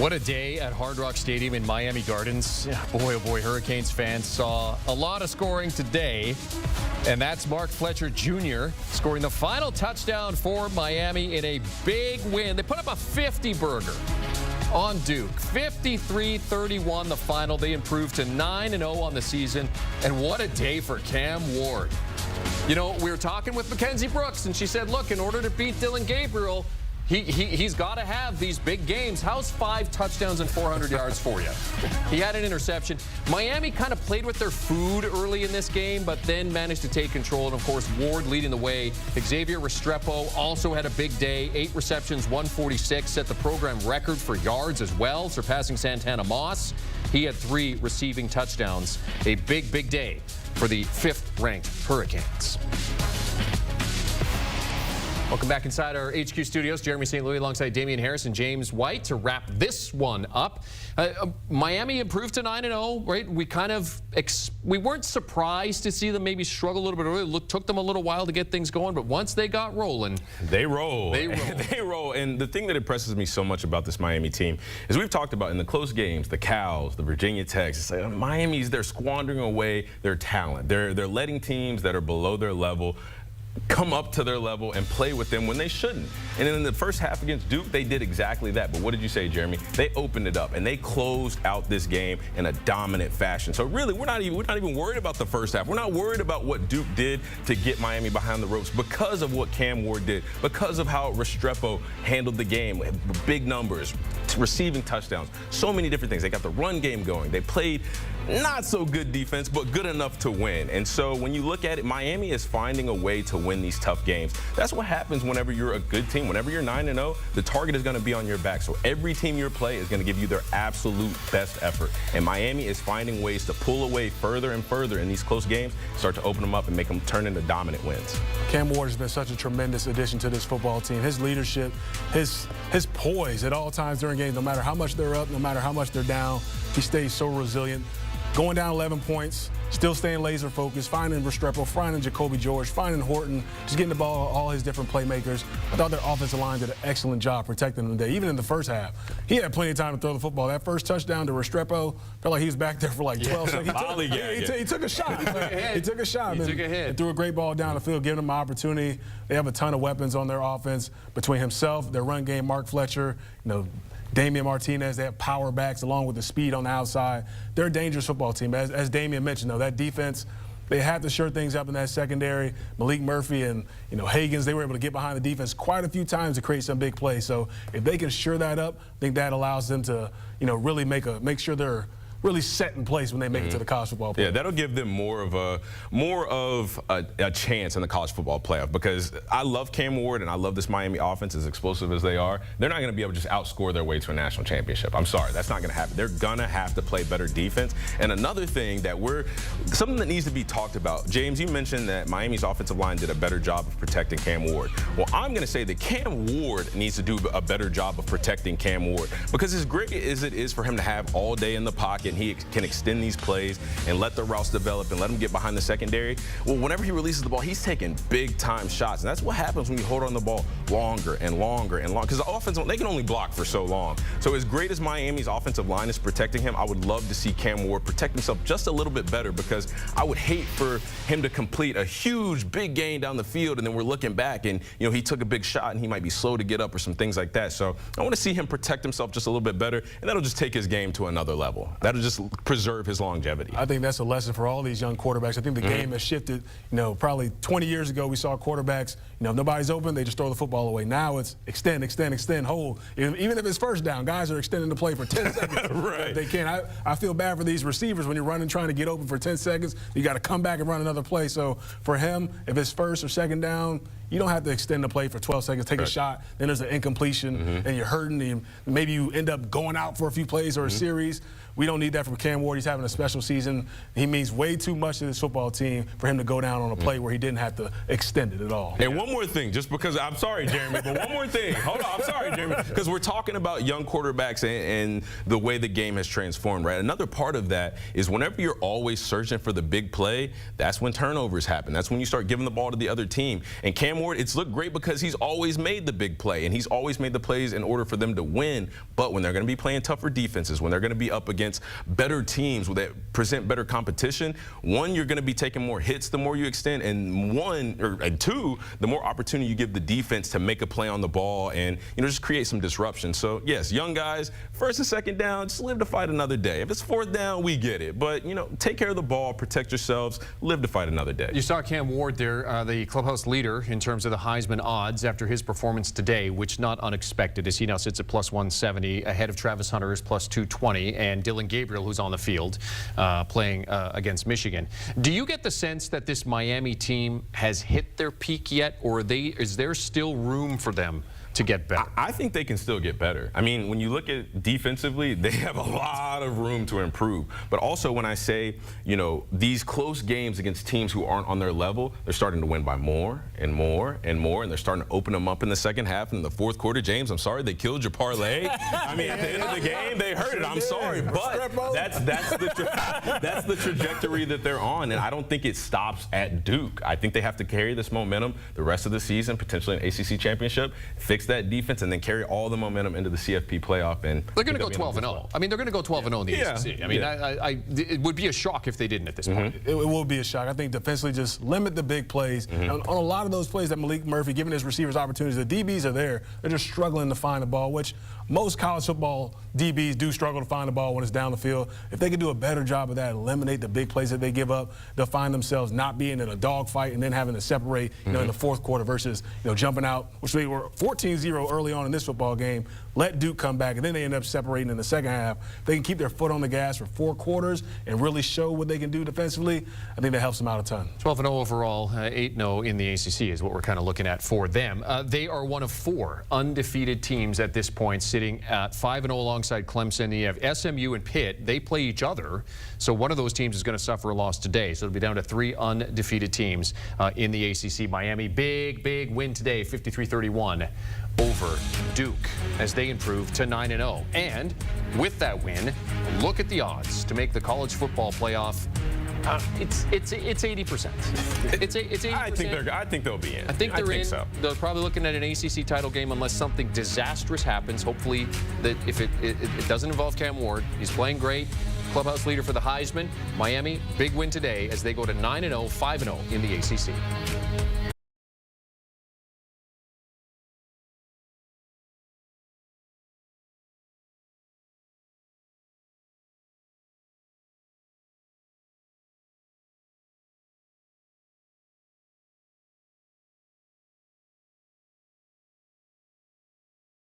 What a day at Hard Rock Stadium in Miami Gardens. Boy, oh boy, Hurricanes fans saw a lot of scoring today. And that's Mark Fletcher Jr. scoring the final touchdown for Miami in a big win. They put up a 50-burger on Duke. 53-31 the final. They improved to 9-0 on the season. And what a day for Cam Ward. You know, we were talking with Mackenzie Brooks, and she said, look, in order to beat Dylan Gabriel, He's got to have these big games. How's 5 touchdowns and 400 yards for you? He had an interception. Miami kind of played with their food early in this game, but then managed to take control. And, of course, Ward leading the way. Xavier Restrepo also had a big day. 8 receptions, 146. Set the program record for yards as well, surpassing Santana Moss. He had 3 receiving touchdowns. A big, big day for the 5th-ranked Hurricanes. Welcome back inside our HQ studios. Jeremy St. Louis alongside Damien Harris and James White to wrap this one up. Miami improved to 9-0, right? We weren't surprised to see them maybe struggle a little bit early. Took them a little while to get things going, but once they got rolling, they roll. They roll. They roll. And the thing that impresses me so much about this Miami team is we've talked about in the close games, the Cows, the Virginia Techs. It's like they're squandering away their talent. They're letting teams that are below their level come up to their level and play with them when they shouldn't. And then in the first half against Duke, they did exactly that. But what did you say, Jeremy? They opened it up and they closed out this game in a dominant fashion. So really, we're not even worried about the first half. We're not worried about what Duke did to get Miami behind the ropes because of what Cam Ward did, because of how Restrepo handled the game. Big numbers, receiving touchdowns, so many different things. They got the run game going. They played not so good defense, but good enough to win. And so when you look at it, Miami is finding a way to win these tough games. That's what happens whenever you're a good team. Whenever you're 9-0, the target is going to be on your back. So every team you play is going to give you their absolute best effort. And Miami is finding ways to pull away further and further in these close games, start to open them up and make them turn into dominant wins. Cam Ward has been such a tremendous addition to this football team. His leadership, his poise at all times during games, no matter how much they're up, no matter how much they're down, he stays so resilient. Going down 11 points, still staying laser focused, finding Restrepo, finding Jacoby George, finding Horton, just getting the ball to all his different playmakers. I thought their offensive line did an excellent job protecting them today, even in the first half. He had plenty of time to throw the football. That first touchdown to Restrepo, felt like he was back there for like 12 seconds. He took a shot. He took a shot. He took a hit. And threw a great ball down the field, giving them an opportunity. They have a ton of weapons on their offense between himself, their run game, Mark Fletcher, Damien Martinez. They have power backs along with the speed on the outside. They're a dangerous football team. As Damien mentioned, though, that defense, they have to shore things up in that secondary. Malik Murphy and Higgins, they were able to get behind the defense quite a few times to create some big plays. So if they can shore that up, I think that allows them to really make sure they're really set in place when they make it to the college football playoff. Yeah, that'll give them more of a chance in the college football playoff, because I love Cam Ward and I love this Miami offense, as explosive as they are. They're not going to be able to just outscore their way to a national championship. I'm sorry, that's not going to happen. They're going to have to play better defense. And another thing something that needs to be talked about, James, you mentioned that Miami's offensive line did a better job of protecting Cam Ward. Well, I'm going to say that Cam Ward needs to do a better job of protecting Cam Ward, because as great as it is for him to have all day in the pocket, and he can extend these plays and let the routes develop and let him get behind the secondary. Well, whenever he releases the ball, he's taking big-time shots. And that's what happens when you hold on the ball longer and longer and longer, because the offense, they can only block for so long. So as great as Miami's offensive line is protecting him, I would love to see Cam Ward protect himself just a little bit better, because I would hate for him to complete a huge, big gain down the field, and then we're looking back and, he took a big shot and he might be slow to get up or some things like that. So I want to see him protect himself just a little bit better, and that'll just take his game to another level. That'll just preserve his longevity. I think that's a lesson for all these young quarterbacks. I think the game has shifted. Probably 20 years ago we saw quarterbacks, if nobody's open, they just throw the football away. Now it's extend, hold. Even if it's first down, guys are extending the play for 10 seconds. Right. They can't. I feel bad for these receivers when you're running, trying to get open for 10 seconds. You got to come back and run another play. So for him, if it's first or second down, you don't have to extend the play for 12 seconds, take a shot, then there's an incompletion, and you're hurting, and maybe you end up going out for a few plays or a series. We don't need that from Cam Ward. He's having a special season. He means way too much to this football team for him to go down on a play where he didn't have to extend it at all. And one one more thing, just because I'm sorry, Jeremy, but one more thing. Hold on, I'm sorry, Jeremy, because we're talking about young quarterbacks and the way the game has transformed, right? Another part of that is whenever you're always searching for the big play, that's when turnovers happen. That's when you start giving the ball to the other team. And Cam Ward, it's looked great because he's always made the big play, and he's always made the plays in order for them to win. But when they're going to be playing tougher defenses, when they're going to be up against better teams that present better competition, one, you're going to be taking more hits the more you extend, and two, the more opportunity you give the defense to make a play on the ball and, you know, just create some disruption. So, yes, young guys, first and second down, just live to fight another day. If it's fourth down, we get it. But, you know, take care of the ball, protect yourselves, live to fight another day. You saw Cam Ward there, the clubhouse leader in terms of the Heisman odds after his performance today, which not unexpected as he now sits at +170, ahead of Travis Hunter is +220, and Dylan Gabriel, who's on the field playing against Michigan. Do you get the sense that this Miami team has hit their peak yet, or is there still room for them to get better? I think they can still get better. I mean, when you look at defensively, they have a lot of room to improve. But also when I say, you know, these close games against teams who aren't on their level, they're starting to win by more and more and more, and they're starting to open them up in the second half and in the fourth quarter. James, I'm sorry, they killed your parlay. I mean, at the end of the game, they hurt it. I'm sorry, but that's the trajectory that they're on, and I don't think it stops at Duke. I think they have to carry this momentum the rest of the season, potentially an ACC championship, fix that defense, and then carry all the momentum into the CFP playoff. And they're going to go 12-0. I mean, they're going to go 12-0 in the ACC. I mean, it would be a shock if they didn't at this point. It will be a shock. I think defensively, just limit the big plays. On a lot of those plays that Malik Murphy, giving his receivers opportunities, the DBs are there. They're just struggling to find the ball, which most college football DBs do struggle to find the ball when it's down the field. If they can do a better job of that, eliminate the big plays that they give up, they'll find themselves not being in a dogfight and then having to separate, you know, in the fourth quarter versus, you know, jumping out, which they were 14-0 early on in this football game. Let Duke come back, and then they end up separating in the second half. They can keep their foot on the gas for 4 quarters and really show what they can do defensively. I think that helps them out a ton. 12-0 overall, 8-0 in the ACC is what we're kind of looking at for them. They are one of 4 undefeated teams at this point, sitting at 5-0 alongside Clemson. You have SMU and Pitt. They play each other, so one of those teams is going to suffer a loss today. So it'll be down to 3 undefeated teams in the ACC. Miami, big win today, 53-31 over Duke, as they improve to 9-0. And with that win, look at the odds to make the college football playoff. It's 80%. It's 80%. I think they'll be in. I think they're in. So. They're probably looking at an ACC title game unless something disastrous happens. Hopefully, that if it doesn't involve Cam Ward, he's playing great. Clubhouse leader for the Heisman. Miami, big win today as they go to 9-0, 5-0 in the ACC.